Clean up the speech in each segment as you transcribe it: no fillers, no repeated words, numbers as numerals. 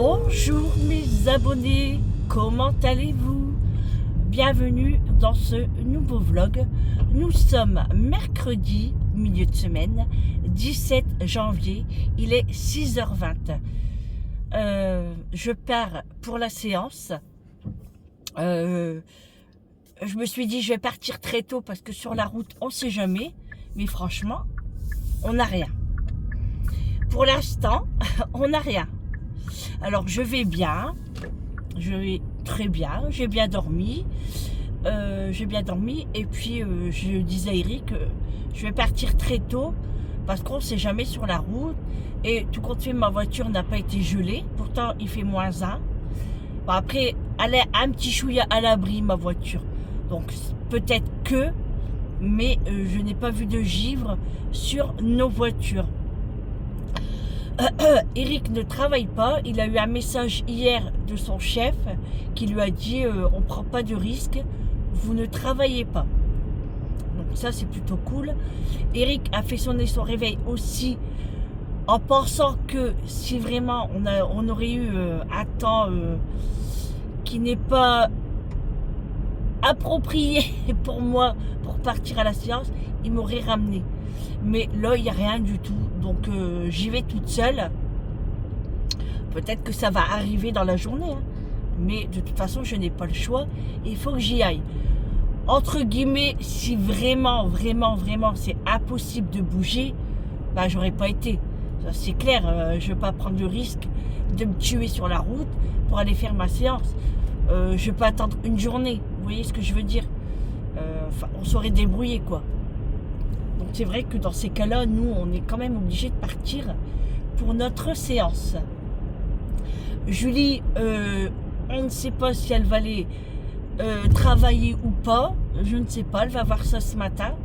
Bonjour mes abonnés, comment allez-vous? Bienvenue dans ce nouveau vlog. Nous sommes mercredi, milieu de semaine, 17 janvier, il est 6h20. Je pars pour la séance. Je me suis dit je vais partir très tôt parce que sur la route on sait jamais, mais franchement on n'a rien. Pour l'instant on n'a rien. Alors je vais bien, je vais très bien, j'ai bien dormi, et puis je disais à Eric, je vais partir très tôt parce qu'on ne sait jamais sur la route et tout compte fait ma voiture n'a pas été gelée, pourtant il fait -1. Bon, après elle est un petit chouïa à l'abri ma voiture, donc peut-être que, mais je n'ai pas vu de givre sur nos voitures. Eric ne travaille pas, il a eu un message hier de son chef qui lui a dit on ne prend pas de risque, vous ne travaillez pas. Donc ça c'est plutôt cool. Eric a fait sonner son réveil aussi en pensant que si vraiment on aurait eu un temps qui n'est pas approprié pour moi pour partir à la séance, il m'aurait ramené. Mais là, il n'y a rien du tout. Donc, j'y vais toute seule. Peut-être que ça va arriver dans la journée. Hein. Mais de toute façon, je n'ai pas le choix. Il faut que j'y aille. Entre guillemets, si vraiment, c'est impossible de bouger, bah, j'aurais pas été. Ça, c'est clair. Je ne vais pas prendre le risque de me tuer sur la route pour aller faire ma séance. Je ne vais pas attendre une journée. Vous voyez ce que je veux dire? On saurait débrouiller, quoi. Donc c'est vrai que dans ces cas-là, nous, on est quand même obligé de partir pour notre séance. Julie, on ne sait pas si elle va aller travailler ou pas. Je ne sais pas, elle va voir ça ce matin.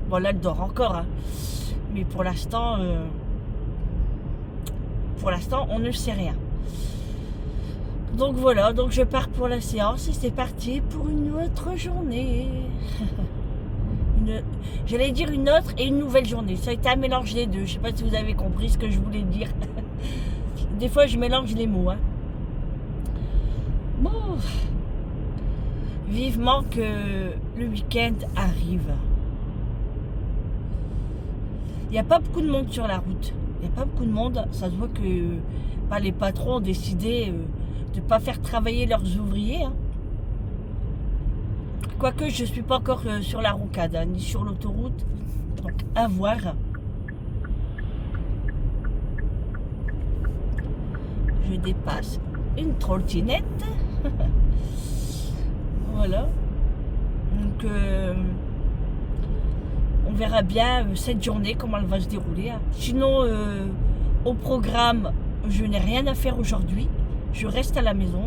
Bon, là, elle dort encore. Hein. Mais pour l'instant, on ne sait rien. Donc voilà, donc je pars pour la séance et c'est parti pour une autre journée. J'allais dire une autre et une nouvelle journée. Ça a été un mélange des deux. Je ne sais pas si vous avez compris ce que je voulais dire. Des fois, je mélange les mots. Hein. Bon. Vivement que le week-end arrive. Il n'y a pas beaucoup de monde sur la route. Il n'y a pas beaucoup de monde. Ça se voit que les patrons ont décidé de ne pas faire travailler leurs ouvriers. Hein. Quoique je ne suis pas encore sur la rocade, hein, ni sur l'autoroute. Donc à voir. Je dépasse une trottinette. Voilà. Donc on verra bien cette journée, comment elle va se dérouler. Hein. Sinon, au programme, je n'ai rien à faire aujourd'hui. Je reste à la maison.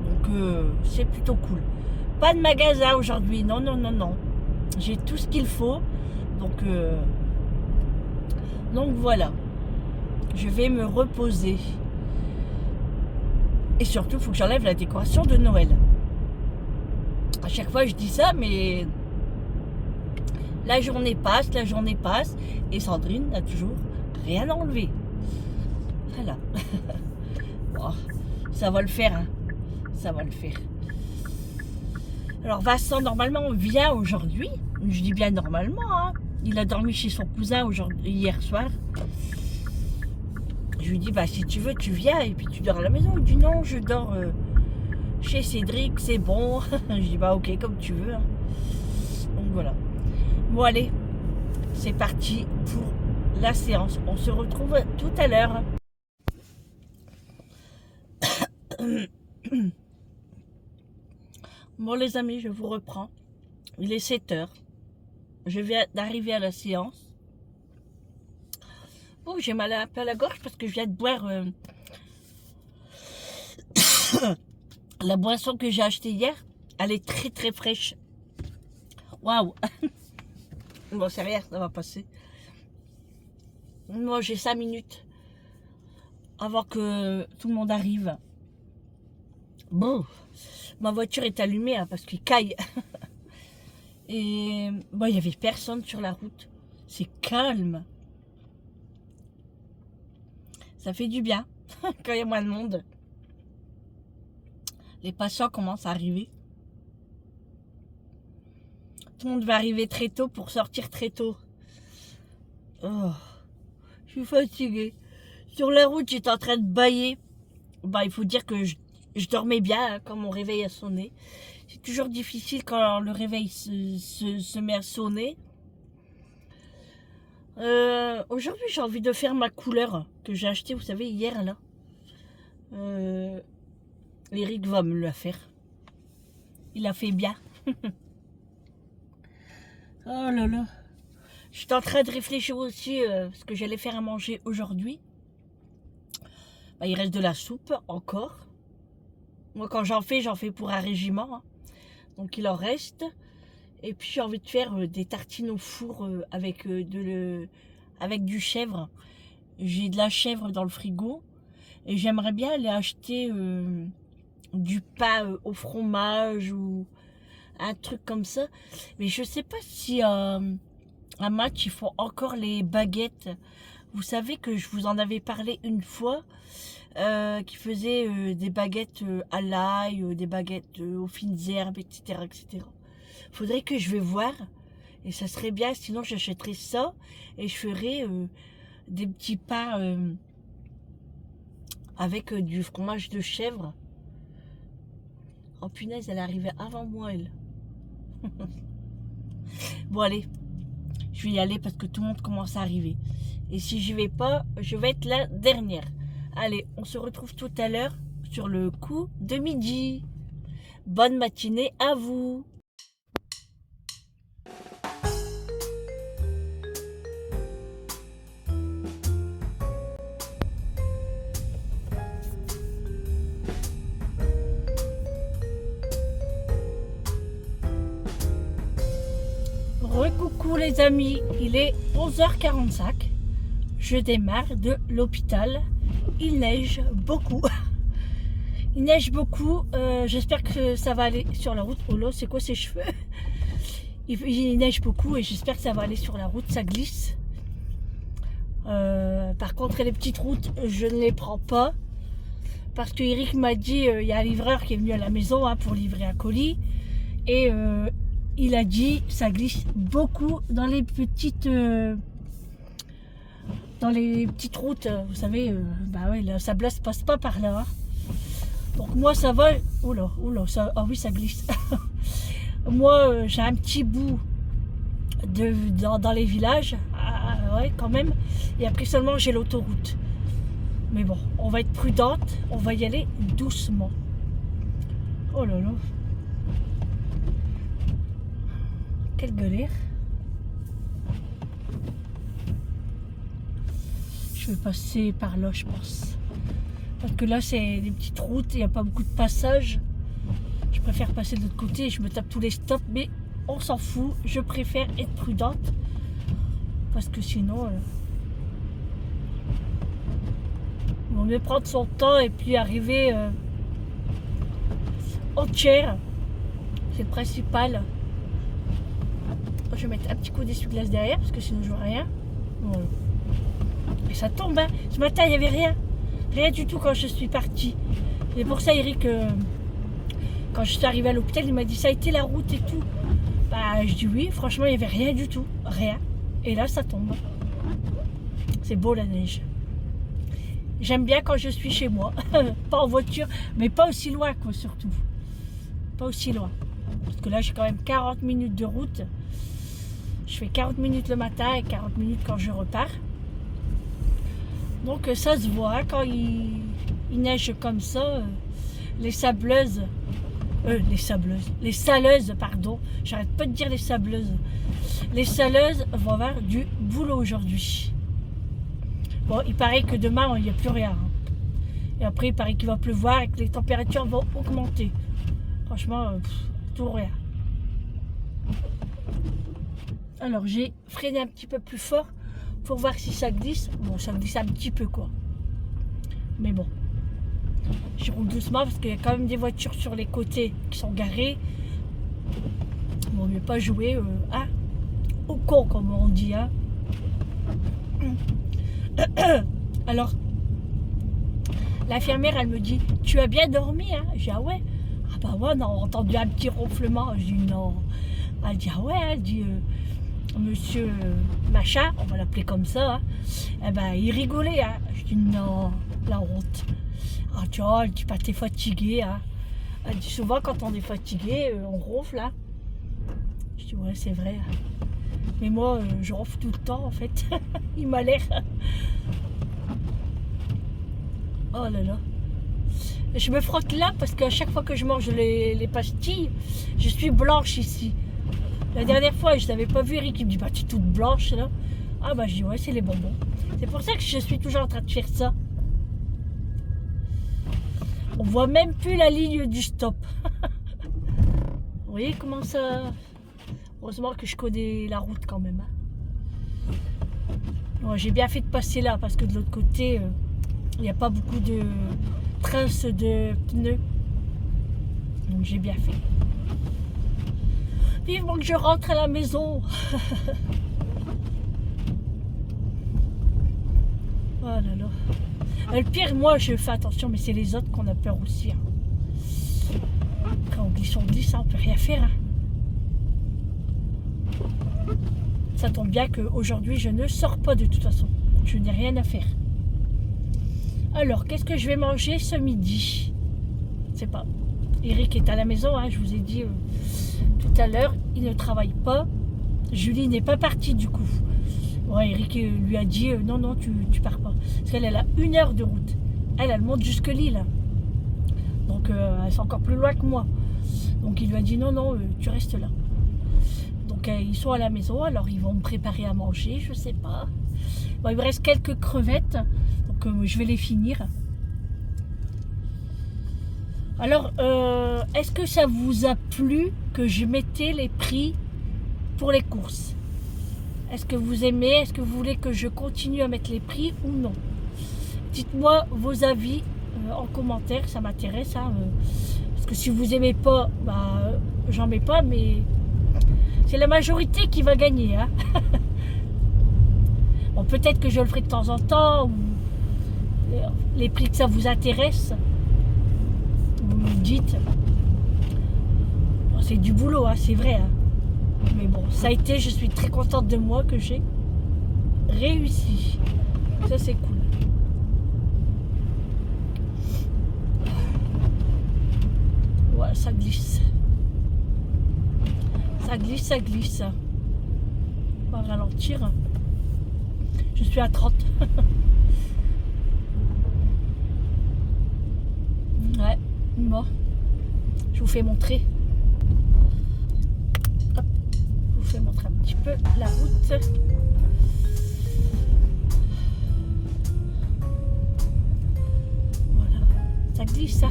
Donc c'est plutôt cool. Pas de magasin aujourd'hui, non. J'ai tout ce qu'il faut. Donc voilà. Je vais me reposer. Et surtout, il faut que j'enlève la décoration de Noël. À chaque fois, je dis ça, mais la journée passe. Et Sandrine n'a toujours rien enlevé. Voilà. Bon, ça va le faire. Hein. Ça va le faire. Alors Vincent, normalement, vient aujourd'hui. Je dis bien normalement. Hein. Il a dormi chez son cousin hier soir. Je lui dis, si tu veux, tu viens et puis tu dors à la maison. Il dit, non, je dors chez Cédric, c'est bon. Je dis, ok, comme tu veux. Hein. Donc voilà. Bon, allez, c'est parti pour la séance. On se retrouve tout à l'heure. Bon les amis, je vous reprends. Il est 7h. Je viens d'arriver à la séance. Oh, j'ai mal un peu à la gorge parce que je viens de boire la boisson que j'ai achetée hier. Elle est très fraîche. Waouh. Bon, c'est rien, ça va passer. Moi, j'ai 5 minutes avant que tout le monde arrive. Bon. Ma voiture est allumée hein, parce qu'il caille. Et bon, il n'y avait personne sur la route. C'est calme. Ça fait du bien quand il y a moins de monde. Les patients commencent à arriver. Tout le monde va arriver très tôt pour sortir très tôt. Oh, je suis fatiguée. Sur la route, j'étais en train de bâiller. Bah, il faut dire que je dormais bien hein, quand mon réveil a sonné. C'est toujours difficile quand le réveil se met à sonner. Aujourd'hui, j'ai envie de faire ma couleur que j'ai achetée, vous savez, hier là. Eric va me la faire. Il a fait bien. Oh là là. Je suis en train de réfléchir aussi ce que j'allais faire à manger aujourd'hui. Bah, il reste de la soupe encore. Moi, quand j'en fais pour un régiment. Hein. Donc, il en reste. Et puis, j'ai envie de faire des tartines au four avec du chèvre. J'ai de la chèvre dans le frigo. Et j'aimerais bien aller acheter du pain au fromage ou un truc comme ça. Mais je sais pas si à Match, ils font encore les baguettes. Vous savez que je vous en avais parlé une fois. Qui faisaient des baguettes à l'ail, des baguettes aux fines herbes, etc., etc. Faudrait que je vais voir. Et ça serait bien, sinon j'achèterais ça. Et je ferais des petits pains avec du fromage de chèvre. Oh punaise, elle est arrivée avant moi, elle. Bon, allez. Je vais y aller parce que tout le monde commence à arriver. Et si j'y vais pas, je vais être la dernière. Allez, on se retrouve tout à l'heure sur le coup de midi. Bonne matinée à vous. Recoucou les amis, il est 11h45. Je démarre de l'hôpital. Il neige beaucoup. Il neige beaucoup. J'espère que ça va aller sur la route. Oh là, c'est quoi ces cheveux? Il neige beaucoup et j'espère que ça va aller sur la route. Ça glisse. Par contre, les petites routes, je ne les prends pas. Parce que Eric m'a dit, il y a un livreur qui est venu à la maison hein, pour livrer un colis. Et il a dit, ça glisse beaucoup dans les petites... dans les petites routes, vous savez, bah ouais, la sablasse passe pas par là. Hein. Donc moi ça va, oula, ça, oh oui ça glisse. Moi j'ai un petit bout dans les villages, ouais quand même, et après seulement j'ai l'autoroute. Mais bon, on va être prudente, on va y aller doucement. Oh là là. Quelle galère. Je vais passer par là, je pense. Parce que là, c'est des petites routes, il n'y a pas beaucoup de passages. Je préfère passer de l'autre côté et je me tape tous les stops, mais on s'en fout. Je préfère être prudente. Parce que sinon, on va mieux prendre son temps et puis arriver entière. C'est le principal. Je vais mettre un petit coup d'essuie-glace derrière parce que sinon je vois rien. Voilà. Et ça tombe, hein. Ce matin, il n'y avait rien. Rien du tout quand je suis partie. C'est pour ça, Eric, quand je suis arrivée à l'hôpital, il m'a dit, ça a été la route et tout. Bah, je dis oui, franchement, il n'y avait rien du tout. Rien. Et là, ça tombe. C'est beau, la neige. J'aime bien quand je suis chez moi. Pas en voiture, mais pas aussi loin, quoi, surtout. Pas aussi loin. Parce que là, j'ai quand même 40 minutes de route. Je fais 40 minutes le matin et 40 minutes quand je repars. Donc ça se voit quand il neige comme ça, les saleuses, pardon, j'arrête pas de dire les sableuses. Les saleuses vont avoir du boulot aujourd'hui. Bon, il paraît que demain il n'y a plus rien. Hein. Et après il paraît qu'il va pleuvoir et que les températures vont augmenter. Franchement, tout rien. Alors j'ai freiné un petit peu plus fort pour voir si ça glisse. Bon, ça glisse un petit peu quoi. Mais bon. Je roule doucement parce qu'il y a quand même des voitures sur les côtés qui sont garées. Bon, on ne veut pas jouer hein, au con comme on dit. Hein. Alors, l'infirmière elle me dit, tu as bien dormi hein? J'ai dit, ah ouais. bah ouais, on a entendu un petit ronflement. Je dis non. Elle dit ah ouais, elle dit monsieur machin, on va l'appeler comme ça, hein. Eh ben il rigolait, hein. Je dis non, la honte. Ah tu vois, elle dit pas t'es fatigué, hein. Elle dit souvent quand on est fatigué, on ronfle, hein. Je dis ouais c'est vrai, hein. Mais moi je ronfle tout le temps en fait. Il m'a l'air. Oh là là. Je me frotte là parce qu'à chaque fois que je mange les pastilles, je suis blanche ici. La dernière fois, je n'avais pas vu Eric, il me dit bah tu es toute blanche là. Ah bah je dis ouais c'est les bonbons. C'est pour ça que je suis toujours en train de faire ça. On voit même plus la ligne du stop. Vous voyez comment ça. Heureusement que je connais la route quand même, hein. Ouais, j'ai bien fait de passer là parce que de l'autre côté, il n'y a pas beaucoup de traces de pneus. Donc j'ai bien fait. Vivement que je rentre à la maison. Oh là là. Le pire, moi je fais attention, mais c'est les autres qu'on a peur aussi, hein. Quand on glisse, hein, on peut rien faire, hein. Ça tombe bien qu'aujourd'hui je ne sors pas de toute façon. Je n'ai rien à faire. Alors, qu'est-ce que je vais manger ce midi? Je ne sais pas. Eric est à la maison, hein, je vous ai dit tout à l'heure, il ne travaille pas. Julie n'est pas partie du coup. Ouais, Eric lui a dit non, non, tu pars pas. Parce qu'elle a 1 heure de route. Elle monte jusque Lille. Donc, elle est encore plus loin que moi. Donc, il lui a dit non, non, tu restes là. Donc, ils sont à la maison, alors ils vont me préparer à manger, je sais pas. Bon, il me reste quelques crevettes, donc je vais les finir. Alors, est-ce que ça vous a plu que je mettais les prix pour les courses? Est-ce que vous aimez? Est-ce que vous voulez que je continue à mettre les prix ou non? Dites-moi vos avis en commentaire, ça m'intéresse, hein, parce que si vous aimez pas, bah, j'en mets pas, mais c'est la majorité qui va gagner, hein. Bon, peut-être que je le ferai de temps en temps, ou les prix que ça vous intéresse, vous me dites. Bon, c'est du boulot, hein, c'est vrai, hein. Mais bon, ça a été, je suis très contente de moi que j'ai réussi. Ça, c'est cool. Ouais, ça glisse. Ça glisse, ça glisse. On va ralentir. Je suis à 30. Ouais, bon. Je vous fais montrer. Hop. Je vous fais montrer un petit peu la route. Voilà. Ça glisse, ça.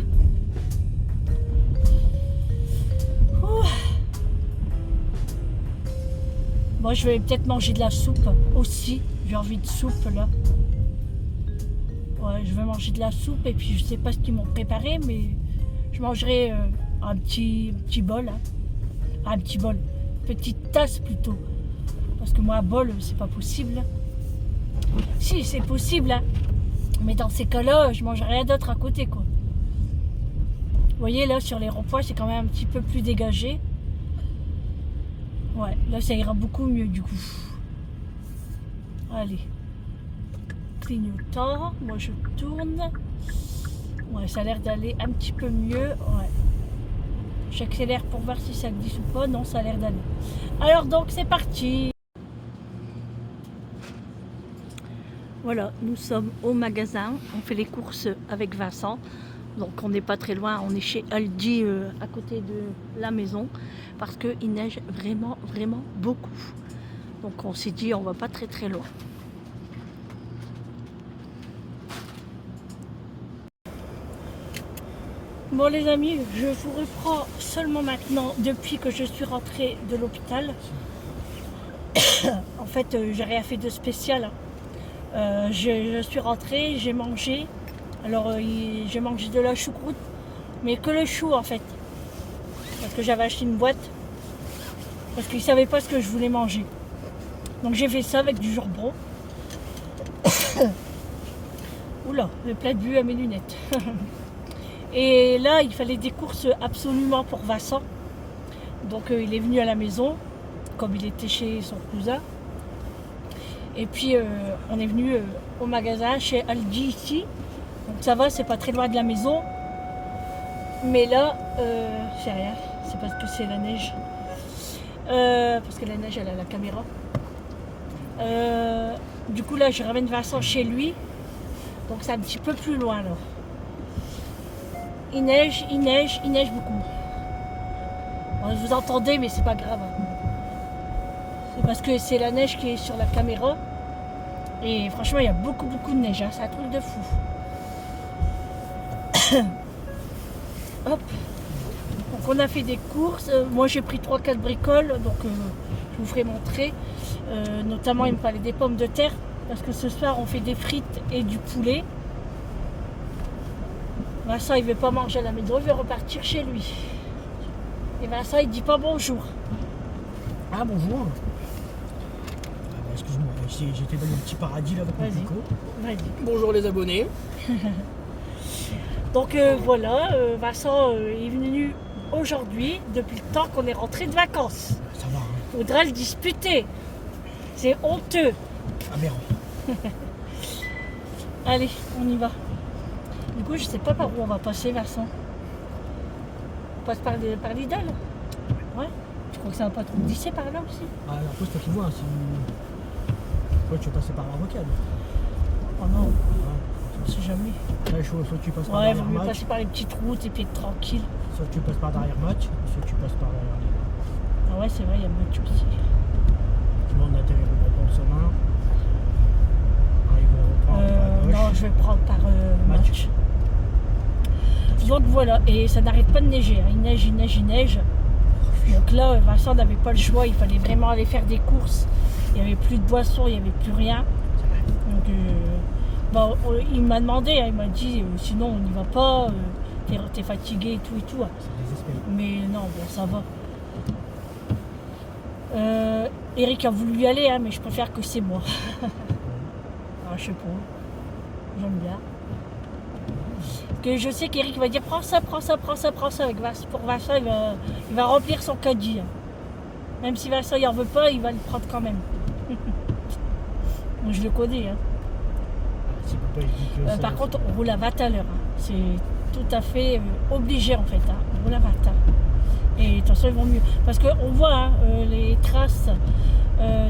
Ouh. Moi, je vais peut-être manger de la soupe aussi. J'ai envie de soupe là. Ouais, je vais manger de la soupe et puis je sais pas ce qu'ils m'ont préparé, mais je mangerai un petit bol. Hein. Un petit bol. Petite tasse plutôt. Parce que moi, un bol, c'est pas possible. Si, c'est possible. Hein. Mais dans ces cas-là, je mangerai rien d'autre à côté, quoi. Vous voyez, là, sur les ronds-points, c'est quand même un petit peu plus dégagé. Ouais, là, ça ira beaucoup mieux, du coup. Allez. Clignotant. Moi, je tourne. Ouais, ça a l'air d'aller un petit peu mieux. Ouais. J'accélère pour voir si ça glisse ou pas. Non, ça a l'air d'aller. Alors, donc, c'est parti. Voilà, nous sommes au magasin. On fait les courses avec Vincent. Donc on n'est pas très loin, on est chez Aldi à côté de la maison parce qu'il neige vraiment, vraiment beaucoup. Donc on s'est dit on va pas très très loin. Bon les amis, je vous reprends seulement maintenant depuis que je suis rentrée de l'hôpital. En fait, j'ai rien fait de spécial. Je suis rentrée, j'ai mangé. Alors j'ai mangé de la choucroute, mais que le chou en fait. Parce que j'avais acheté une boîte. Parce qu'ils ne savaient pas ce que je voulais manger. Donc j'ai fait ça avec du jambon. Oula, le plat de vue à mes lunettes. Et là, il fallait des courses absolument pour Vincent. Donc il est venu à la maison, comme il était chez son cousin. Et puis on est venu au magasin chez Aldi ici. Donc ça va, c'est pas très loin de la maison. Mais là, c'est rien. C'est parce que c'est la neige. Parce que la neige, elle a la caméra. Du coup là, je ramène Vincent chez lui. Donc c'est un petit peu plus loin là. Il neige beaucoup. Bon, vous entendez, mais c'est pas grave. C'est parce que c'est la neige qui est sur la caméra. Et franchement, il y a beaucoup de neige. Hein. C'est un truc de fou. Hop. Donc on a fait des courses. Moi j'ai pris 3-4 bricoles. Donc je vous ferai montrer. Notamment il me fallait des pommes de terre. Parce que ce soir on fait des frites et du poulet. Vincent il ne veut pas manger à la maison. Il veut repartir chez lui. Et Vincent il dit pas bonjour. Ah bonjour. Excuse-moi, j'étais dans mon petit paradis là avec mon Pico. Bonjour les abonnés. Donc voilà, Vincent est venu aujourd'hui, depuis le temps qu'on est rentré de vacances. Ça va, hein. Faudra le disputer. C'est honteux. Aberrant. Allez, on y va. Du coup, je sais pas par où on va passer, Vincent. On passe par Lidl. Ouais. Je crois que ça va pas trop glisser par là aussi. Ah, après, c'est toi qui vois. Si... Ouais, tu veux passer par la rocade. Oh non, Ouais. on sait jamais. Là, soit tu passes par Ouais, il derrière vaut mieux match, passer par les petites routes et puis être tranquille. soit tu passes par derrière match, soit tu passes par derrière Lidl. Ah ouais, c'est vrai, il y a match aussi. Sinon, on atterrit au pont Saumon. Ils vont reprendre à gauche. Non, je vais prendre par match. Donc voilà, et ça n'arrête pas de neiger. Hein. Il neige. Donc là, Vincent n'avait pas le choix, il fallait vraiment aller faire des courses. Il n'y avait plus de boissons, il n'y avait plus rien. Donc il m'a demandé, hein, il m'a dit sinon on n'y va pas, t'es fatigué et tout. Hein. C'est désespéré. Mais non, bon, ça va. Eric a voulu y aller, hein, mais je préfère que c'est moi. Ah, je sais pas, j'aime bien. Que je sais qu'Eric va dire prends ça avec Vincent. Pour Vincent, il va remplir son caddie. Hein. Même si Vincent il en veut pas, il va le prendre quand même. Je le connais. Hein. Si papa, il dit que Par contre, on roule à 20 à l'heure. Hein. C'est tout à fait obligé en fait. Hein. On roule à 20 à. Et de toute façon, ils vont mieux. Parce qu'on voit hein, les traces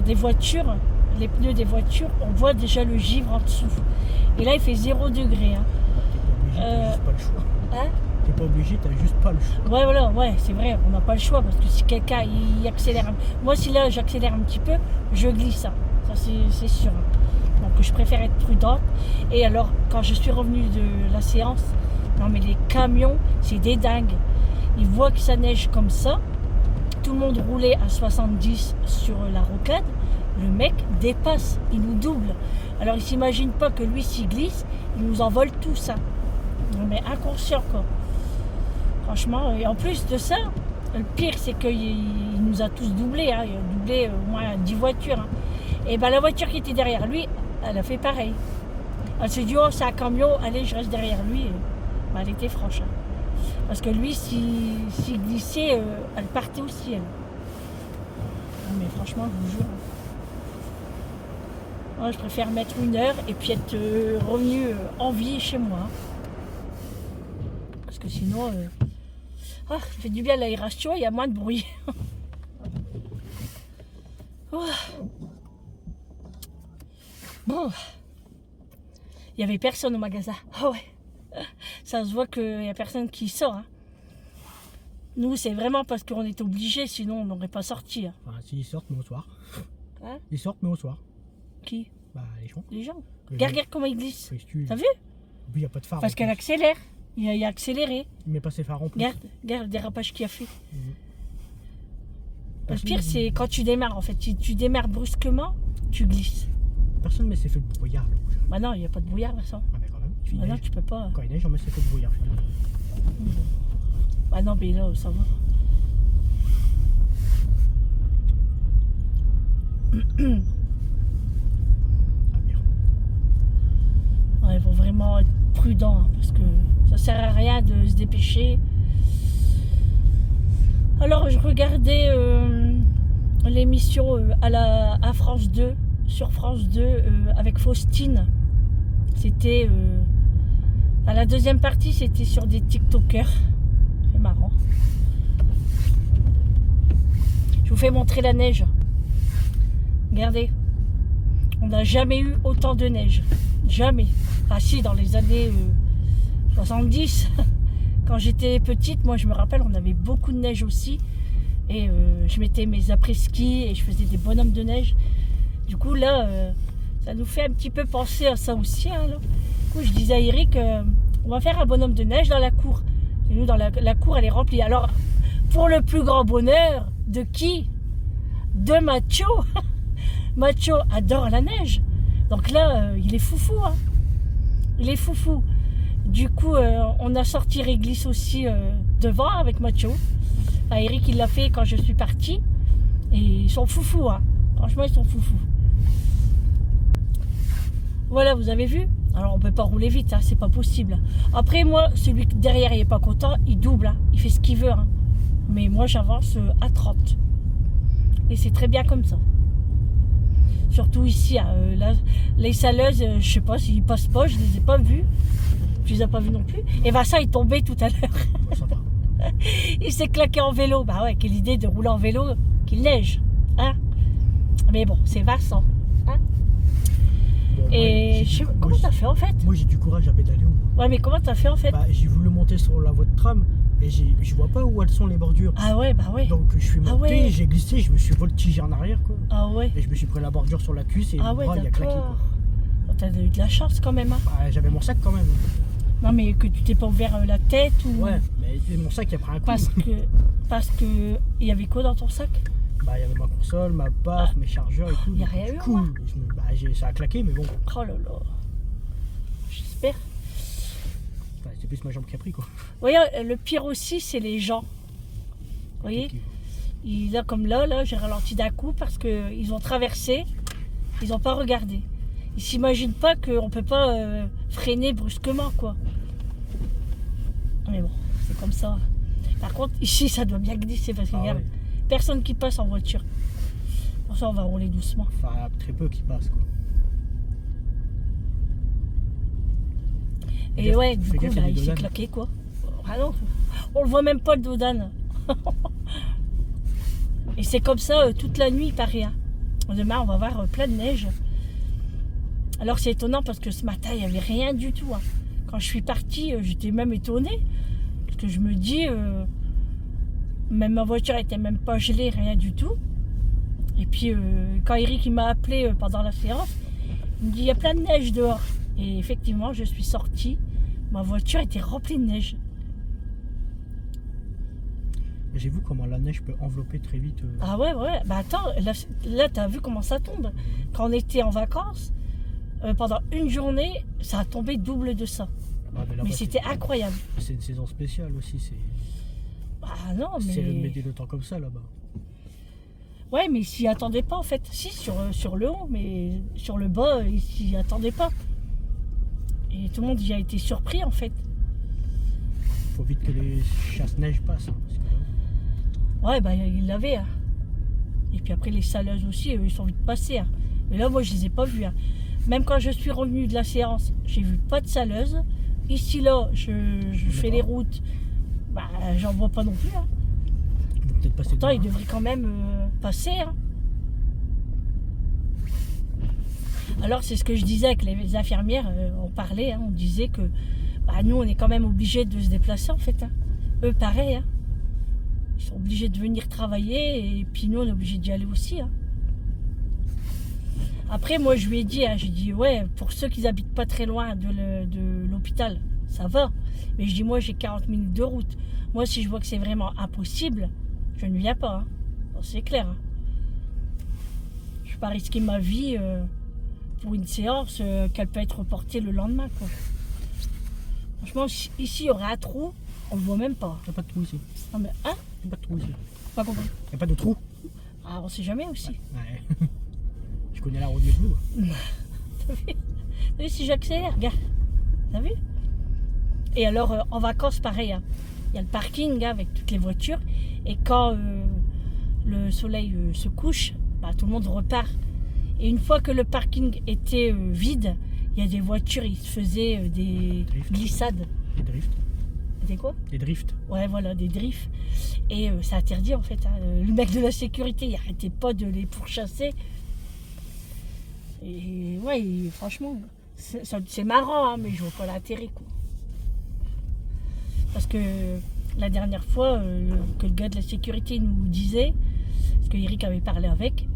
des voitures, les pneus des voitures, on voit déjà le givre en dessous. Et là, il fait 0 degré. Hein. t'as juste pas le choix. Hein? T'es pas obligé, t'as juste pas le choix. Ouais, voilà, ouais, c'est vrai, on n'a pas le choix parce que si quelqu'un il accélère, moi si là j'accélère un petit peu, je glisse, hein. Ça c'est sûr. Donc je préfère être prudente. Et alors, quand je suis revenue de la séance, non mais les camions, c'est des dingues. Ils voient que ça neige comme ça, tout le monde roulait à 70 sur la rocade, le mec dépasse, il nous double. Alors il s'imagine pas que lui s'il glisse, il nous envole tout ça. Non mais inconscient quoi. Franchement, et en plus de ça, le pire c'est qu'il nous a tous doublés, hein. Il a doublé au moins 10 voitures. Hein. Et ben la voiture qui était derrière lui, elle a fait pareil. Elle s'est dit oh c'est un camion, allez je reste derrière lui. Et, ben, elle était franche. Hein. Parce que lui s'il glissait, elle partait aussi elle. Non, mais franchement je vous jure. Moi, je préfère mettre 1 heure et puis être revenu en vie chez moi. Hein. Parce que sinon, ça fait du bien l'aération, il y a moins de bruit. Oh. Bon, il n'y avait personne au magasin. Ah ouais, ça se voit qu'il n'y a personne qui sort. Hein. Nous, c'est vraiment parce qu'on est obligés, sinon on n'aurait pas sorti. Hein. Enfin, s'ils sortent, mais au soir. Hein? Ils sortent, mais au soir. Qui? Bah, les gens. Les gens. Regarde comment ils glissent. T'as vu? Il n'y a pas de phare. Parce qu'elle accélère. Il a accéléré. Il met pas ses phares en plus. Regarde le dérapage qu'il a fait. Le pire, c'est quand tu démarres, en fait. Tu démarres brusquement, tu glisses. Personne ne met ses feux de brouillard. Le rouge. Bah non, il n'y a pas de brouillard, Vincent. Ah, mais quand même. Bah non, tu peux pas. Quand il neige, on met ses feux de brouillard. Bah non, mais là, ça va. Ah, bien. Ouais, il faut vraiment être prudent, hein, parce que ça sert à rien de se dépêcher. Alors je regardais l'émission à France 2, sur France 2, avec Faustine. C'était à la deuxième partie, c'était sur des TikTokers. C'est marrant. Je vous fais montrer la neige. Regardez. On n'a jamais eu autant de neige. Jamais. Ah si, dans les années 70, quand j'étais petite, moi je me rappelle, on avait beaucoup de neige aussi. Et je mettais mes après-ski et je faisais des bonhommes de neige. Du coup là, ça nous fait un petit peu penser à ça aussi. Hein, là. Du coup je disais à Eric, on va faire un bonhomme de neige dans la cour. Et nous, dans la cour, elle est remplie. Alors, pour le plus grand bonheur, de qui? De Macho. Macho adore la neige. Donc là, il est foufou. Hein. Il est foufou. Du coup, on a sorti Réglisse aussi devant avec Macho. Enfin, Eric, il l'a fait quand je suis partie. Et ils sont foufous. Hein. Franchement, ils sont foufous. Voilà, vous avez vu? Alors, on peut pas rouler vite, hein, c'est pas possible. Après, moi, celui derrière, il est pas content, il double. Hein, il fait ce qu'il veut. Hein. Mais moi, j'avance à 30. Et c'est très bien comme ça. Surtout ici, hein, là, les saleuses, je sais pas s'ils passent pas, je les ai pas vues. Tu les as pas vues non plus. Et Vincent est tombé tout à l'heure. Il s'est claqué en vélo. Bah ouais, quelle idée de rouler en vélo qu'il neige. Hein? Mais bon, c'est Vincent. Hein? Et je sais, comment t'as fait en fait? Moi j'ai du courage à pédaler. Ouais, mais comment t'as fait en fait? Bah, j'ai voulu monter sur la voie de tram et je vois pas où elles sont les bordures. Ah ouais, bah ouais. Donc je suis monté, j'ai glissé, je me suis voltigé en arrière quoi. Ah ouais. Et je me suis pris la bordure sur la cuisse et le bras il a claqué quoi. T'as eu de la chance quand même. Hein. Bah, j'avais mon sac quand même. Non mais que tu t'es pas ouvert la tête ou... Ouais, mais mon sac il a pris un coup. Parce que il y avait quoi dans ton sac? Bah il y avait ma console, ma baffe, mes chargeurs et tout. Il y a rien eu. Cool. Bah, ça a claqué mais bon. Oh là là. J'espère. Enfin, c'est plus ma jambe qui a pris quoi. Vous voyez, le pire aussi c'est les gens. Vous voyez, là comme là j'ai ralenti d'un coup parce que ils ont traversé, ils n'ont pas regardé. Ils s'imaginent pas qu'on peut pas freiner brusquement quoi. Mais bon, c'est comme ça. Par contre, ici ça doit bien glisser parce que regarde, personne qui passe en voiture. Pour ça on va rouler doucement. Enfin, très peu qui passent quoi. Et ouais, du coup, bah, il s'est claqué quoi. Ah non, on le voit même pas le dos d'âne. Et c'est comme ça toute la nuit, il paraît. Hein. Demain, on va avoir plein de neige. Alors c'est étonnant parce que ce matin, il n'y avait rien du tout. Hein. Quand je suis partie, j'étais même étonnée. Parce que je me dis, même ma voiture était même pas gelée, rien du tout. Et puis, quand Eric m'a appelé pendant la séance, il me dit, il y a plein de neige dehors. Et effectivement, je suis sortie. Ma voiture était remplie de neige. J'ai vu comment la neige peut envelopper très vite. Ah ouais. Bah attends, là tu as vu comment ça tombe. Quand on était en vacances, pendant une journée, ça a tombé double de ça. Ah, mais c'était incroyable. C'est une saison spéciale aussi. Ah non, mais... C'est le temps comme ça là-bas. Ouais, mais ils s'y attendaient pas en fait. Si, sur le haut, mais sur le bas, ils s'y attendaient pas. Et tout le monde y a été surpris en fait. Faut vite que les chasse-neige passent. Hein, parce que là... Ouais, bah ils l'avaient. Hein. Et puis après les saleuses aussi, ils sont vite passés. Hein. Mais là, moi, je les ai pas vus. Hein. Même quand je suis revenue de la séance, j'ai vu pas de saleuse. Ici, là, je fais les routes. Bah, j'en vois pas non plus. Hein. Pourtant, ils devraient quand même passer. Hein. Alors, c'est ce que je disais avec les infirmières. On parlait, hein, on disait que bah, nous, on est quand même obligés de se déplacer, en fait. Hein. Eux, pareil. Hein. Ils sont obligés de venir travailler et puis nous, on est obligés d'y aller aussi. Hein. Après, moi, je lui ai dit, hein, j'ai dit, ouais, pour ceux qui n'habitent pas très loin de l'hôpital, ça va. Mais je dis, moi, j'ai 40 minutes de route. Moi, si je vois que c'est vraiment impossible, je ne viens pas. Hein. Bon, c'est clair. Hein. Je ne vais pas risquer ma vie pour une séance qu'elle peut être reportée le lendemain. Quoi. Franchement, ici, il y aurait un trou, on ne le voit même pas. Il n'y a pas de trou ici. Non, mais, hein? Il n'y a pas de trou ici. Pas compris. Il n'y a pas de trou. Ah, on ne sait jamais aussi. Ouais. Je connais la route mieux que nous. T'as vu si j'accélère, regarde. T'as vu? Et alors, en vacances, pareil, hein. Il y a le parking hein, avec toutes les voitures. Et quand le soleil se couche, bah, tout le monde repart. Et une fois que le parking était vide, il y a des voitures, ils se faisaient des glissades. Des drifts. Des quoi? Des drifts. Ouais, voilà, des drifts. Et c'est interdit en fait. Hein. Le mec de la sécurité, il arrêtait pas de les pourchasser. Et ouais, franchement, c'est marrant, hein, mais je vois pas l'intérêt quoi. Parce que la dernière fois, que le gars de la sécurité nous disait, parce qu'Eric avait parlé avec,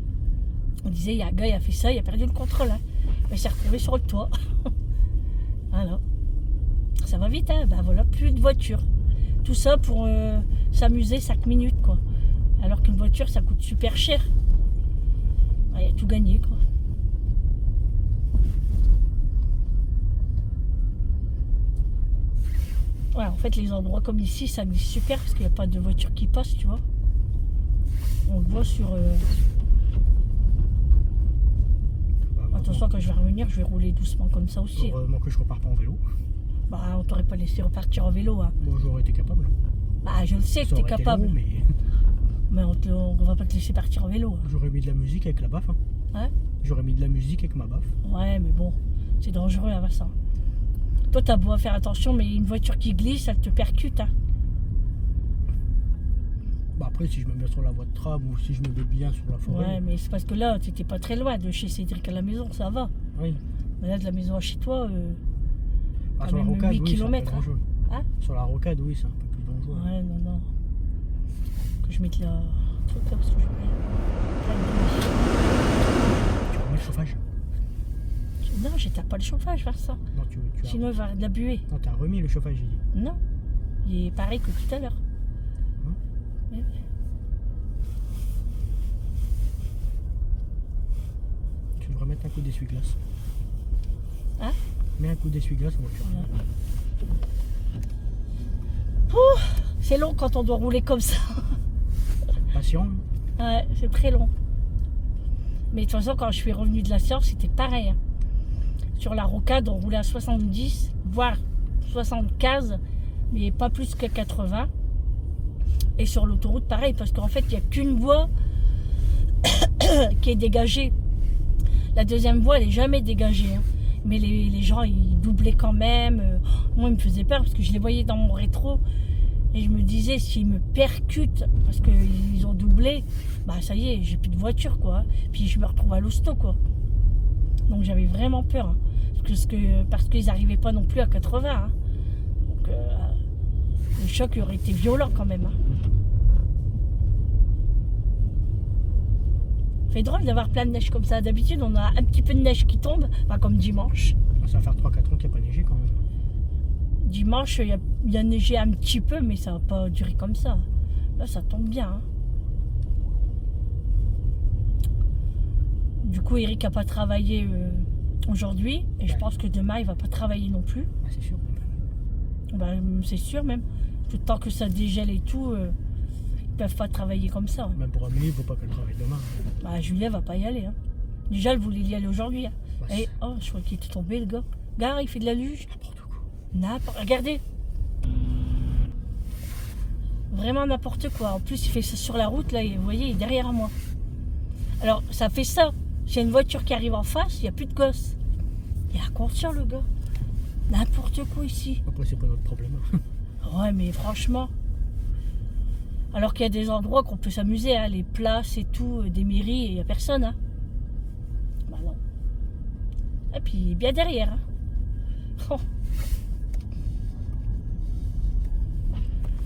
on disait, il y a un gars, il a fait ça, il a perdu le contrôle. Hein. Il s'est retrouvé sur le toit. Voilà. Ça va vite, hein. Ben voilà, plus de voiture. Tout ça pour s'amuser 5 minutes, quoi. Alors qu'une voiture, ça coûte super cher. Il a tout gagné, quoi. Ouais, en fait, les endroits comme ici, ça glisse super parce qu'il n'y a pas de voiture qui passe, tu vois. On le voit sur... Attention, quand je vais revenir, je vais rouler doucement comme ça aussi. Heureusement que je repars pas en vélo. Bah, on t'aurait pas laissé repartir en vélo. Hein. Bon, j'aurais été capable. Bah, je le sais que t'es capable. Long, mais on va pas te laisser partir en vélo. Hein. J'aurais mis de la musique avec la baffe. Hein. Hein? J'aurais mis de la musique avec ma baffe. Ouais, mais bon, c'est dangereux, hein, ça. Toi, t'as beau faire attention, mais une voiture qui glisse, elle te percute. Hein. Bah après, si je me mets sur la voie de tram ou si je me mets bien sur la forêt. Ouais, mais c'est parce que là, t'étais pas très loin de chez Cédric à la maison, ça va. Oui. Mais là, de la maison à chez toi, bah, sur la rocade, 8 oui, km. c'est un peu dangereux. Hein? Sur la rocade, oui, c'est un peu plus dangereux. Ouais, non. Que je mette la truc là parce que je Tu remets le chauffage? Non, j'éteins pas le chauffage, vers ça. Non, tu sinon, il va y avoir de la buée. Non, t'as remis le chauffage, j'ai dit. Non, il est pareil que tout à l'heure. Oui. Tu devrais mettre un coup d'essuie-glace. Hein? Mets un coup d'essuie-glace en voiture. Ouais. C'est long quand on doit rouler comme ça. Patient. Ouais, c'est très long. Mais de toute façon, quand je suis revenue de la Science, c'était pareil. Hein. Sur la rocade, on roulait à 70, voire 75, mais pas plus que 80. Et sur l'autoroute, pareil, parce qu'en fait, il n'y a qu'une voie qui est dégagée. La deuxième voie, elle n'est jamais dégagée. Hein. Mais les gens, ils doublaient quand même. Moi, ils me faisaient peur parce que je les voyais dans mon rétro. Et je me disais, s'ils me percutent parce qu'ils ont doublé, bah ça y est, j'ai plus de voiture, quoi. Puis je me retrouve à l'hosto, quoi. Donc j'avais vraiment peur. Hein. Parce qu'ils n'arrivaient pas non plus à 80. Hein. Donc le choc aurait été violent quand même. Hein. C'est drôle d'avoir plein de neige comme ça. D'habitude, on a un petit peu de neige qui tombe, enfin, comme dimanche. Ça va faire 3-4 ans qu'il n'y a pas neigé quand même. Dimanche, il a neigé un petit peu, mais ça va pas durer comme ça. Là, ça tombe bien. Hein. Du coup, Eric n'a pas travaillé aujourd'hui. Et je pense que demain, il va pas travailler non plus. Ah, c'est sûr. Bah, c'est sûr même. Tout le temps que ça dégèle et tout, ils peuvent pas travailler comme ça. Même pour Amélie, il ne faut pas qu'elle travaille demain. Bah, Julien va pas y aller. Hein. Déjà, elle voulait y aller aujourd'hui. Hein. Bah, Et, oh, je crois qu'il était tombé, le gars. Gars, il fait de la luge. N'importe quoi. Regardez. Vraiment n'importe quoi. En plus, il fait ça sur la route, là, et vous voyez, il est derrière moi. Alors, ça fait ça. S'il y a une voiture qui arrive en face, il n'y a plus de gosse. Il est inconscient, le gars. N'importe quoi ici. Après, c'est pas notre problème. Ouais, mais franchement. Alors qu'il y a des endroits qu'on peut s'amuser, hein, les places et tout, des mairies, et il n'y a personne. Hein. Bah non. Et puis, il est bien derrière. Hein. Oh.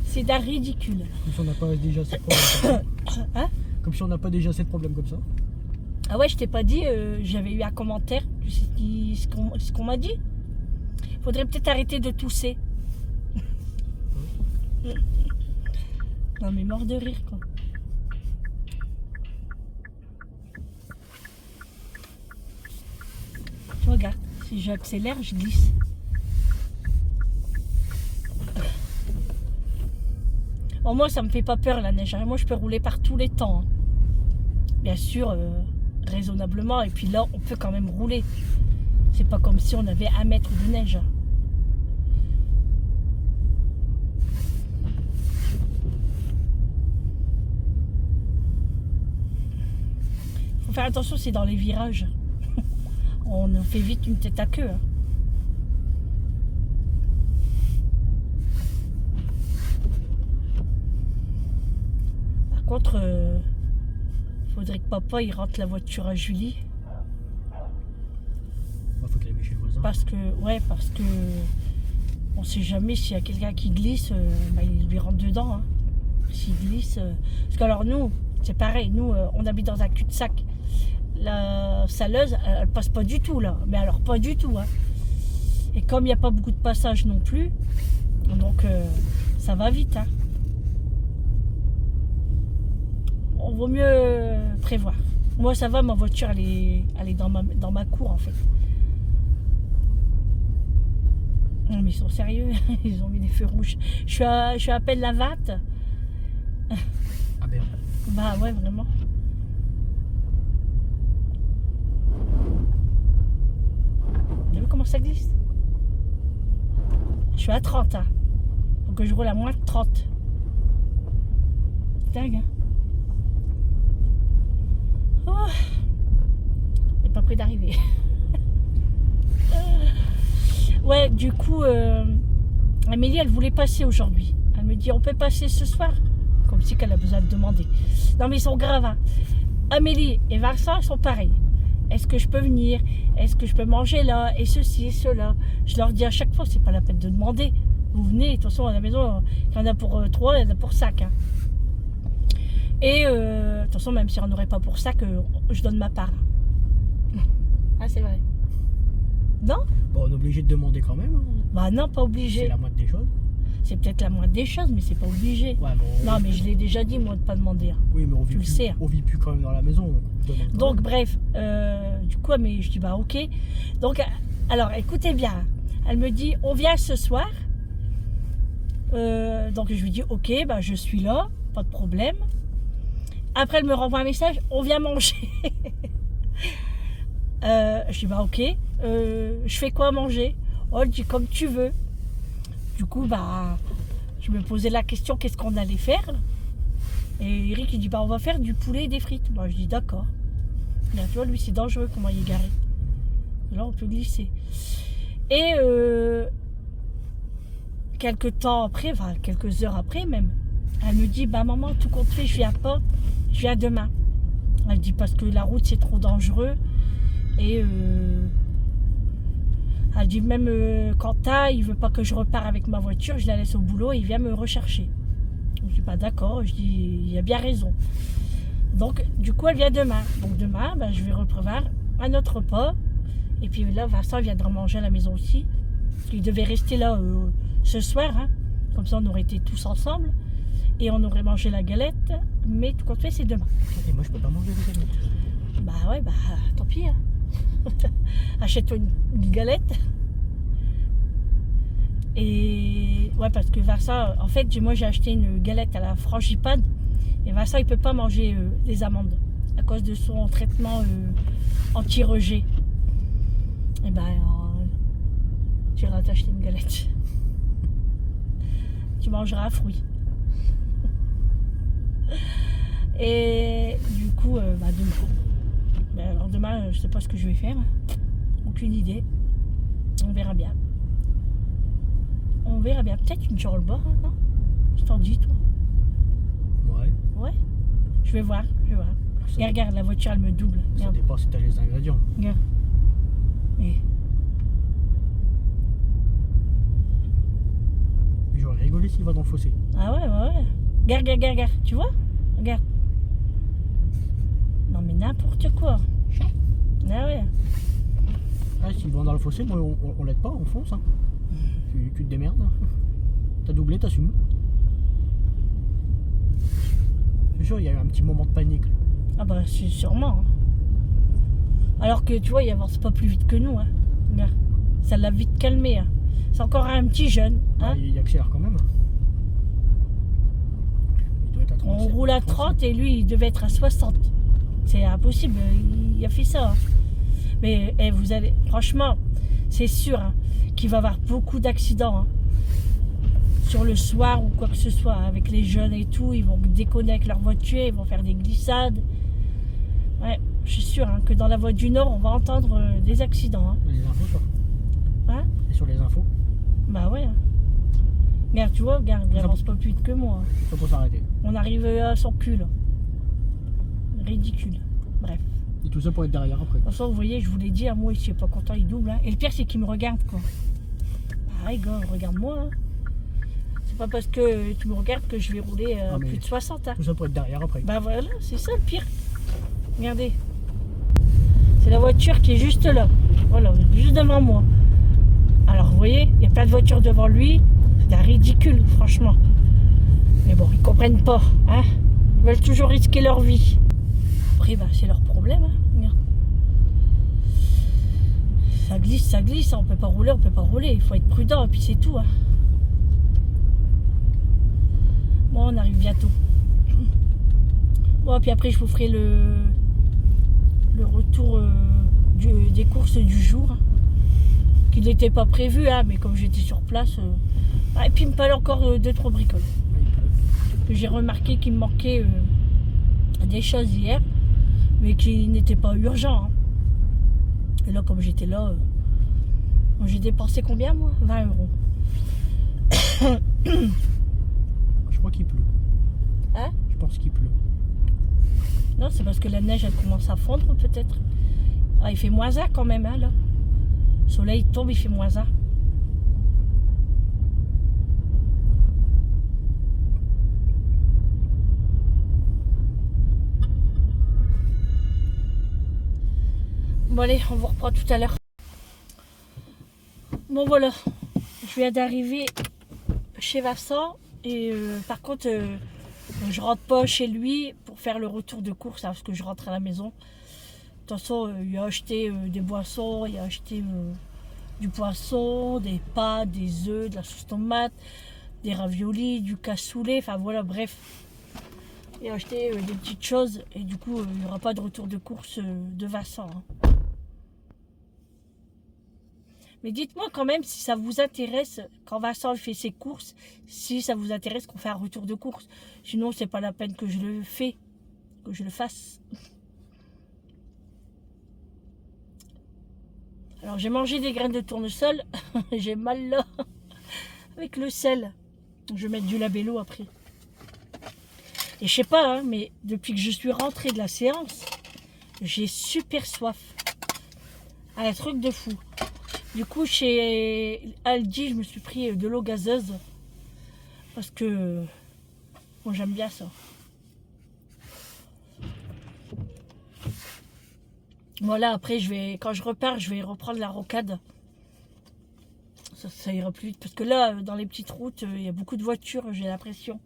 C'est d'un ridicule. Comme si on n'a pas déjà assez de problèmes comme ça. Hein? Comme si on n'a pas déjà assez de problèmes comme ça. Ah ouais, je t'ai pas dit, j'avais eu un commentaire, tu sais ce qu'on m'a dit. Faudrait peut-être arrêter de tousser. Non mais mort de rire quoi. Tu regardes, si j'accélère, je glisse. Bon, moi ça me fait pas peur la neige, hein. Moi je peux rouler par tous les temps. Hein. Bien sûr, raisonnablement, et puis là on peut quand même rouler. C'est pas comme si on avait 1 mètre de neige. faire attention, c'est dans les virages. On fait vite une tête à queue. Hein. Par contre, faudrait que papa il rentre la voiture à Julie. Faut qu'elle aille chez le voisin. Parce que on sait jamais s'il y a quelqu'un qui glisse, il lui rentre dedans. Hein. S'il glisse. Parce que alors nous, c'est pareil, nous on habite dans un cul-de-sac. La saleuse, elle passe pas du tout là. Mais alors pas du tout. Hein. Et comme il n'y a pas beaucoup de passages non plus, donc ça va vite. Hein. On vaut mieux prévoir. Moi ça va, ma voiture elle est dans ma cour en fait. Non mais ils sont sérieux, ils ont mis des feux rouges. Je suis à peine la vatte. Ah merde. Bah ouais vraiment. Vous avez vu comment ça glisse? Je suis à 30 hein. Donc je roule à moins de 30. C'est dingue hein. Oh. On n'est pas près d'arriver. Ouais, du coup, Amélie, elle voulait passer aujourd'hui. Elle me dit, on peut passer ce soir? Comme si qu'elle a besoin de demander. Non, mais ils sont graves. Hein. Amélie et Vincent, ils sont pareils. Est-ce que je peux venir? Est-ce que je peux manger là? Et ceci et cela. Je leur dis à chaque fois, c'est pas la peine de demander. Vous venez, de toute façon, à la maison, il y en a pour 3, il y en a pour 5. Hein. Et de toute façon, même si on n'aurait pas pour ça, je donne ma part. Ah, c'est vrai. Non? Bon, on est obligé de demander quand même. Hein. Bah non, pas obligé. C'est la moindre des choses. C'est peut-être la moindre des choses, mais c'est pas obligé. Ouais, bon, non, mais je l'ai déjà dit, moi, de pas demander. Hein. Oui, mais on vit tu plus, le sais. Hein. On vit plus quand même dans la maison. Donc bref, du coup, mais je dis, bah ok. Donc, alors, écoutez bien. Elle me dit, on vient ce soir. Donc, je lui dis, ok, bah je suis là, pas de problème. Après, elle me renvoie un message, on vient manger. Je dis, bah ok. Je fais quoi à manger? Oh, elle dit, comme tu veux. Du coup, bah, je me posais la question, qu'est-ce qu'on allait faire? Et Eric, il dit, bah, on va faire du poulet et des frites. Moi, je dis, d'accord. Là, tu vois, lui, c'est dangereux comment il est garé. Là, on peut glisser. Et quelques temps après, enfin, quelques heures après même, elle me dit, bah, maman, tout compte fait, je viens pas, je viens demain. Elle dit, parce que la route, c'est trop dangereux. Et elle dit même Quentin, il veut pas que je reparte avec ma voiture, je la laisse au boulot et il vient me rechercher. Je dis pas d'accord, je dis il a bien raison. Donc du coup elle vient demain. Donc demain, ben, je vais reprévoir un autre repas. Et puis là, Vincent viendra manger à la maison aussi. Il devait rester là ce soir, hein. Comme ça on aurait été tous ensemble. Et on aurait mangé la galette, mais tout compte fait c'est demain. Et moi je peux pas manger des galettes. Bah ouais, bah tant pis. Hein. Achète-toi une galette. Et ouais, parce que Vincent, en fait, moi j'ai acheté une galette à la frangipane. Et Vincent, il peut pas manger des amandes à cause de son traitement anti-rejet. Et ben, tu iras t'acheter une galette. Tu mangeras un fruit. Et du coup, bah demain. Alors demain, je sais pas ce que je vais faire. Aucune idée. On verra bien. On verra bien. Peut-être une roll-bar, hein, non? Je t'en dis, toi. Ouais. Ouais. Je vais voir. Regarde, la voiture, elle me double. Ça dépend si t'as les ingrédients. Regarde. Et... J'aurais rigolé s'il va dans le fossé. Ah ouais. Regarde. Tu vois? Regarde. Non mais n'importe quoi. Ah ouais. Ah, s'ils vont dans le fossé, moi on l'aide pas, on fonce. Hein. Tu te démerdes. T'as doublé, t'assumes. Je suis sûr, il y a eu un petit moment de panique. Ah bah c'est sûrement. Hein. Alors que tu vois, il avance pas plus vite que nous. Hein. Regarde. Ça l'a vite calmé. Hein. C'est encore un petit jeune. Hein. Ah, il accélère quand même. Il doit être à 30. On roule à 30 et lui, il devait être à 60. C'est impossible, il a fait ça. Hein. Mais vous allez, franchement, c'est sûr hein, qu'il va y avoir beaucoup d'accidents. Hein. Sur le soir ou quoi que ce soit, hein, avec les jeunes et tout, ils vont déconner avec leur voiture, ils vont faire des glissades. Ouais, Je suis sûre hein, que dans la voie du Nord, on va entendre des accidents. Hein. Les infos, toi. Hein? Et sur les infos, Bah ouais. Hein. Regarde, tu vois, regarde, il avance pas plus vite que moi. ça peut s'arrêter. On arrive à son cul, là. Ridicule. Bref. Et tout ça pour être derrière après. De toute façon, vous voyez, je vous l'ai dit, moi, je suis pas content, il double. Hein. Et le pire, c'est qu'il me regarde, quoi. Pareil, gars, regarde-moi. Hein. C'est pas parce que tu me regardes que je vais rouler plus de 60. Hein. Tout ça pour être derrière après. Bah voilà, c'est ça le pire. Regardez. C'est la voiture qui est juste là. Voilà, juste devant moi. Alors, vous voyez, il y a plein de voitures devant lui. C'est un ridicule, franchement. Mais bon, ils comprennent pas. Hein. Ils veulent toujours risquer leur vie. Après, bah, c'est leur problème. Hein. Regarde. Ça glisse. On peut pas rouler, on peut pas rouler. Il faut être prudent, et puis c'est tout. Hein. Bon, on arrive bientôt. Bon, puis après, je vous ferai le retour des courses du jour. Hein, qui n'était pas prévu, hein, mais comme j'étais sur place. Et puis, il me fallait encore 2-3 bricoles. Que j'ai remarqué qu'il me manquait des choses hier, mais qui n'étaient pas urgents. Hein. Et là, comme j'étais là, j'ai dépensé combien, moi? 20 euros. Je crois qu'il pleut. Hein? Je pense qu'il pleut. Non, c'est parce que la neige, elle commence à fondre, peut-être. Ah, il fait moins 1 quand même, hein, là. Le soleil tombe, il fait moins 1. Bon, allez, on vous reprend tout à l'heure. Bon, voilà. Je viens d'arriver chez Vincent. Et par contre, je rentre pas chez lui pour faire le retour de course, hein, parce que je rentre à la maison. De toute façon, il a acheté des boissons, il a acheté du poisson, des pâtes, des œufs, de la sauce tomate, des raviolis, du cassoulet, enfin voilà, bref. Il a acheté des petites choses et du coup, il n'y aura pas de retour de course de Vincent. Hein. Mais dites-moi quand même si ça vous intéresse, quand Vincent fait ses courses, si ça vous intéresse qu'on fait un retour de course. Sinon, c'est pas la peine que je le fasse. Alors, j'ai mangé des graines de tournesol. J'ai mal là. Avec le sel. Je vais mettre du labello après. Et je sais pas, hein, mais depuis que je suis rentrée de la séance, j'ai super soif. Un truc de fou. Du coup, chez Aldi, je me suis pris de l'eau gazeuse. Parce que moi, j'aime bien ça. Voilà, après, quand je repars, je vais reprendre la rocade. Ça ira plus vite. Parce que là, dans les petites routes, il y a beaucoup de voitures, j'ai l'impression.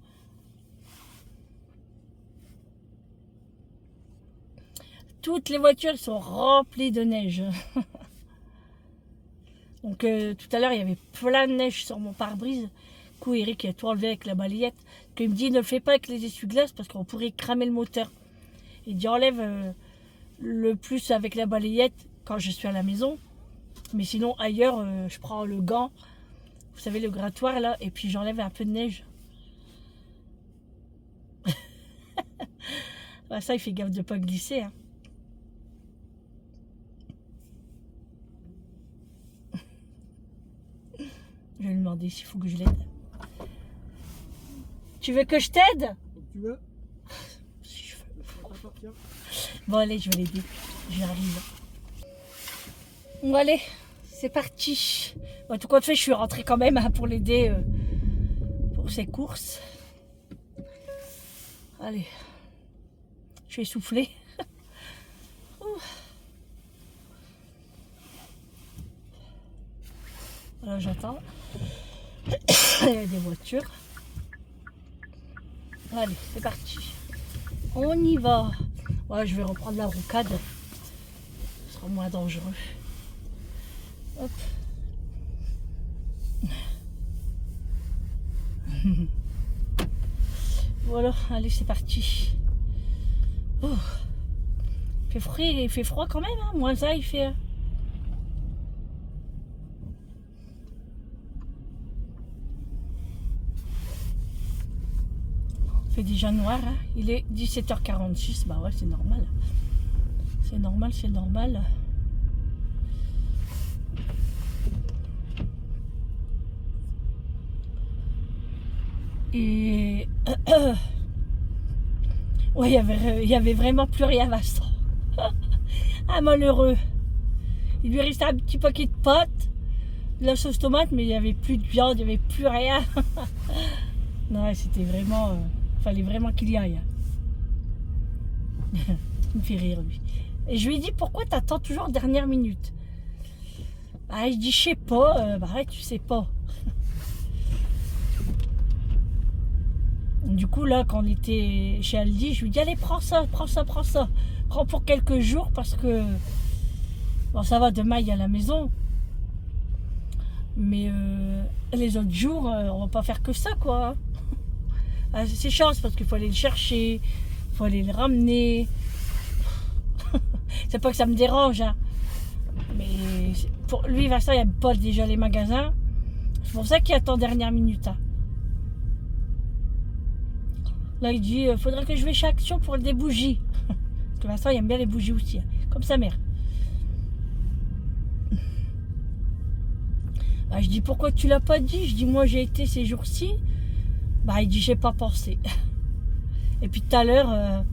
Toutes les voitures sont remplies de neige. Donc tout à l'heure, il y avait plein de neige sur mon pare-brise. Du coup, Eric a tout enlevé avec la balayette. Il me dit, ne le fais pas avec les essuie-glaces parce qu'on pourrait cramer le moteur. Il dit, enlève le plus avec la balayette quand je suis à la maison. Mais sinon, ailleurs, je prends le gant. Vous savez, le grattoir, là. Et puis, j'enlève un peu de neige. Bah, ça, il fait gaffe de ne pas glisser. Hein. Je vais lui demander s'il faut que je l'aide. Tu veux que je t'aide? Tu veux? Si je veux. Bon, allez, je vais l'aider. J'arrive. Bon, allez, c'est parti. Bon, tout compte fait, je suis rentrée quand même hein, pour l'aider pour ses courses. Allez. Je suis essoufflée. Voilà, j'attends. Il y a des voitures. Allez, c'est parti. On y va. Ouais, je vais reprendre la rocade. Ce sera moins dangereux. Hop. Voilà, allez, c'est parti. Oh. Il fait froid quand même, hein. Moins ça, il fait... Il fait déjà noir, hein. Il est 17h46, bah ouais, c'est normal. C'est normal, c'est normal. Et ouais, il y avait vraiment plus rien, Vincent. Ah, malheureux. Il lui restait un petit paquet de pâtes, de la sauce tomate, mais il n'y avait plus de viande, il n'y avait plus rien. Non, c'était vraiment... fallait vraiment qu'il y aille. Il me fait rire, lui. Et je lui ai dit, pourquoi t'attends toujours dernière minute? Ah, je dis, je sais pas. Bah, arrête, tu sais pas. Du coup, là, quand on était chez Aldi, je lui dis, allez, prends ça, prends ça, prends ça. Prends pour quelques jours parce que... Bon, ça va, demain, il y a la maison. Mais les autres jours, on va pas faire que ça, quoi. Ah, c'est chance parce qu'il faut aller le chercher, il faut aller le ramener. C'est pas que ça me dérange, hein. Mais pour lui, Vincent, il n'aime pas déjà les magasins. C'est pour ça qu'il attend dernière minute. Hein. Là, il dit, faudrait que je vais chez Action pour des bougies. Parce que Vincent, il aime bien les bougies aussi, hein, comme sa mère. Bah, je dis, pourquoi tu l'as pas dit? Je dis, moi, j'ai été ces jours-ci. Bah, il dit, j'ai pas pensé. Et puis tout à l'heure,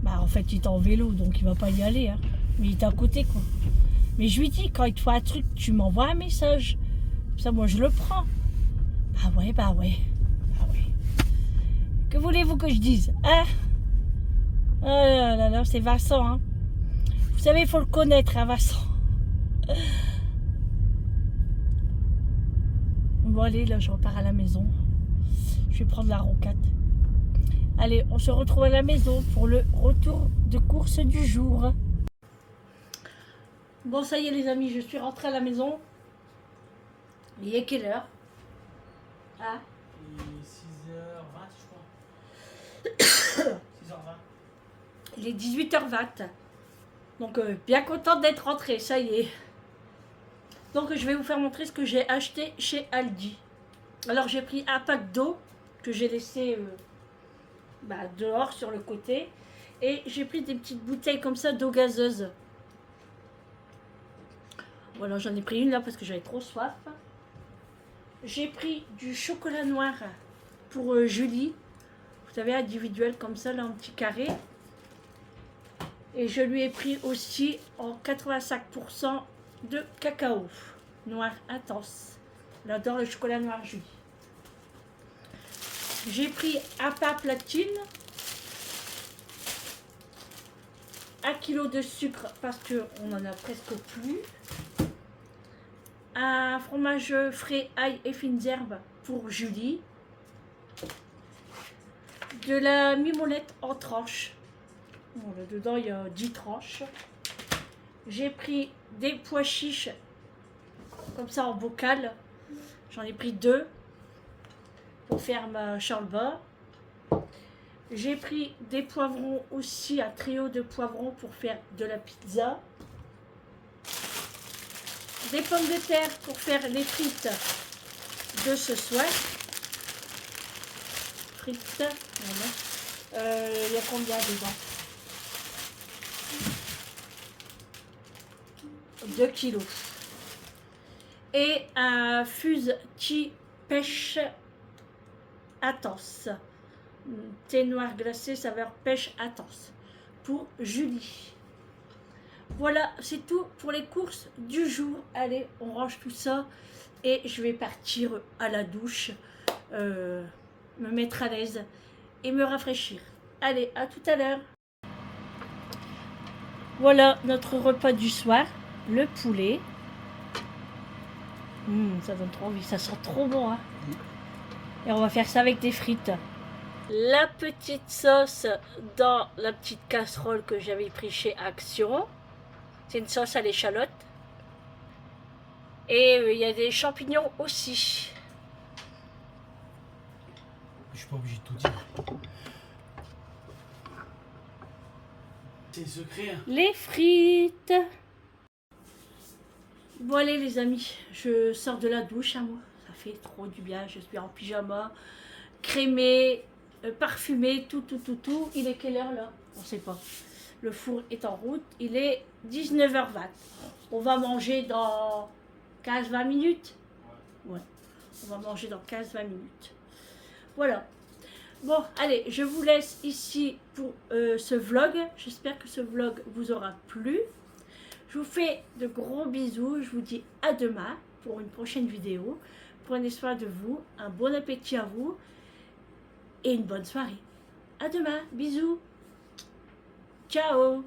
bah, en fait, il est en vélo, donc il va pas y aller. Hein. Mais il est à côté, quoi. Mais je lui dis, quand il te faut un truc, tu m'envoies un message. Ça, moi, je le prends. Bah ouais, bah ouais. Bah ouais. Que voulez-vous que je dise? Hein? Oh là là, c'est Vincent, hein. Vous savez, il faut le connaître, hein, Vincent. Bon, allez, là, je repars à la maison. Je vais prendre la rocade. Allez, on se retrouve à la maison pour le retour de course du jour. Bon, ça y est, les amis, je suis rentrée à la maison. Il est quelle heure? Ah, Il est 6h20, je crois. 6h20. il est 18h20. Donc, bien contente d'être rentrée, ça y est. Donc, je vais vous faire montrer ce que j'ai acheté chez Aldi. Alors, j'ai pris un pack d'eau que j'ai laissé dehors sur le côté. Et j'ai pris des petites bouteilles comme ça d'eau gazeuse. Voilà, j'en ai pris une là parce que j'avais trop soif. J'ai pris du chocolat noir pour Julie. Vous savez, individuel comme ça, là, en petit carré. Et je lui ai pris aussi en 85% de cacao noir intense. Elle adore le chocolat noir, Julie. J'ai pris un pain platine. 1 kg de sucre parce qu'on en a presque plus. Un fromage frais, ail et fines herbes pour Julie. De la mimolette en tranches. Bon, là dedans il y a 10 tranches. J'ai pris des pois chiches comme ça en bocal. J'en ai pris 2 pour faire ma charleba. J'ai pris des poivrons aussi, un trio de poivrons pour faire de la pizza. Des pommes de terre pour faire les frites de ce soir. Frites, voilà. Il y a combien dedans? 2 kilos. Et un fuse-tea pêche intense. Thé noir glacé saveur pêche intense pour Julie. Voilà, c'est tout pour les courses du jour. Allez, on range tout ça et je vais partir à la douche, me mettre à l'aise et me rafraîchir. Allez, à tout à l'heure. Voilà notre repas du soir, le poulet. Ça donne trop envie, ça sent trop bon. Hein. Et on va faire ça avec des frites. La petite sauce dans la petite casserole que j'avais pris chez Action. C'est une sauce à l'échalote. Et il y a des champignons aussi. Je suis pas obligé de tout dire. C'est secret. Hein. Les frites. Bon allez les amis, je sors de la douche, hein, moi. Ça fait trop du bien, je suis en pyjama, crémé, parfumé, tout. Il est quelle heure là? On sait pas. Le four est en route. Il est 19h20. On va manger dans 15-20 minutes. Ouais. On va manger dans 15-20 minutes. Voilà. Bon, allez, je vous laisse ici pour ce vlog. J'espère que ce vlog vous aura plu. Je vous fais de gros bisous. Je vous dis à demain pour une prochaine vidéo. Prenez soin de vous. Un bon appétit à vous. Et une bonne soirée. À demain. Bisous. Ciao.